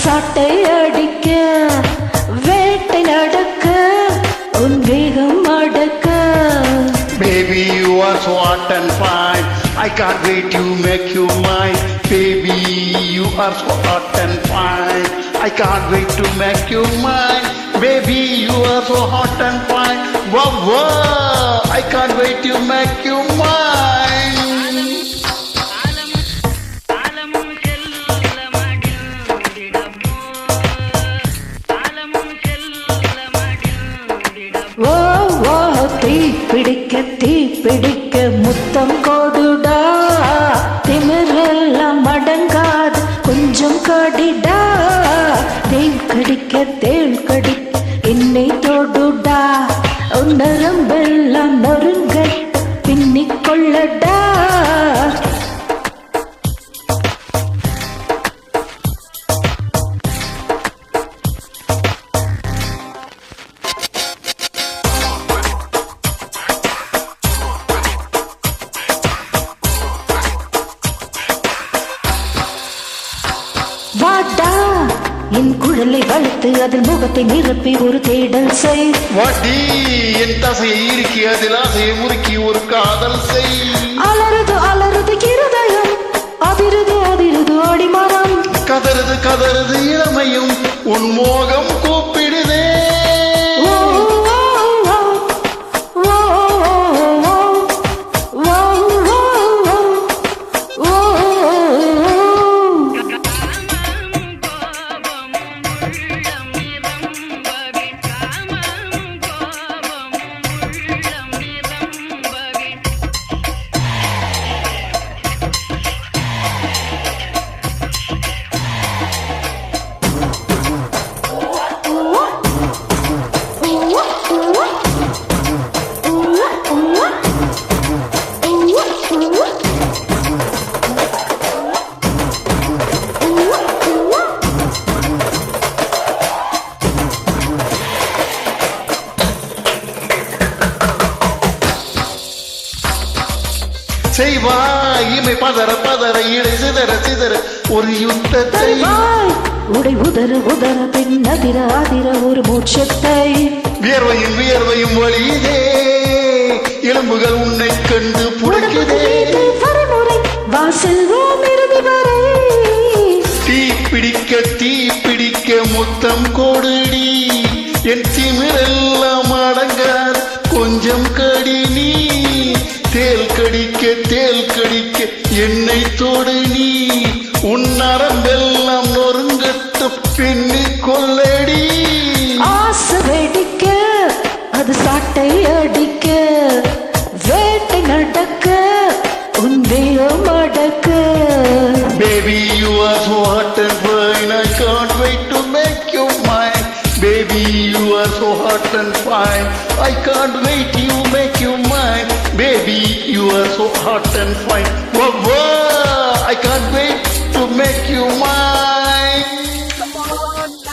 சாட்டை அடிக்க வேட்டை நடக்க உன் வேகம் அடக்க. Baby, you are so hot and fine. I can't wait to make you mine. Baby, you are so hot and fine. I can't wait to make you mine. Baby, you are so hot and fine. Wow, wow. I can't wait to make you mine. ஓ ஓ தீ பிடிக்க முத்தம் கோடுடா, திமிரெல்லாம் அடங்காது கொஞ்சம் கடிடா. தேள் கடிக்க என்னை தோடுடா, நரம்பெல்லாம் நொறுங்க பின்னிக் கொள்ளடா. வாடா என் குழலை வளர்த்து அதில் முகத்தை நிரப்பி ஒரு தேடல் செய். வாடி என் தசையை இறுக்கி அதில் ஆசையை முறுக்கி ஒரு காதல் செய். அலறுது இருதயம், அதிருது அடிமரம். கதறுது இளமையும் உன் மோகம் கூப்பிடுதே. செய்வாய் இமை பதற இடை சிதற ஒரு யுத்தத்தை. உடை உதறு பின் அதிர ஒரு மோட்சத்தை. வியர்வையும் வழியுதே, எலும்புகள் உன்னை கண்டு புடைக்குதே. வாசல் இறுதி வரை தீ பிடிக்க முத்தம் கோடுடி, என் திமிரெல்லாம் அடங்கார் கொஞ்சம் கடி நீ. தேல் கடிக்க என்னை தோடு நீ, உன் நரம்பெல்லாம் நொறுங்கட்டு பின்னிக் கொள்ளடி. ஆசை வெடிக்க அது சாட்டை அடிக்க வேட்டை நடக்க உன் வேகம் அடக்க. Baby, you are so hot and fine. I can't wait to make you mine. Baby, you are so hot and fine. I can't wait to make you mine. Baby, you are so hot and fine. Whoa, whoa. I can't wait to make you mine. Come on.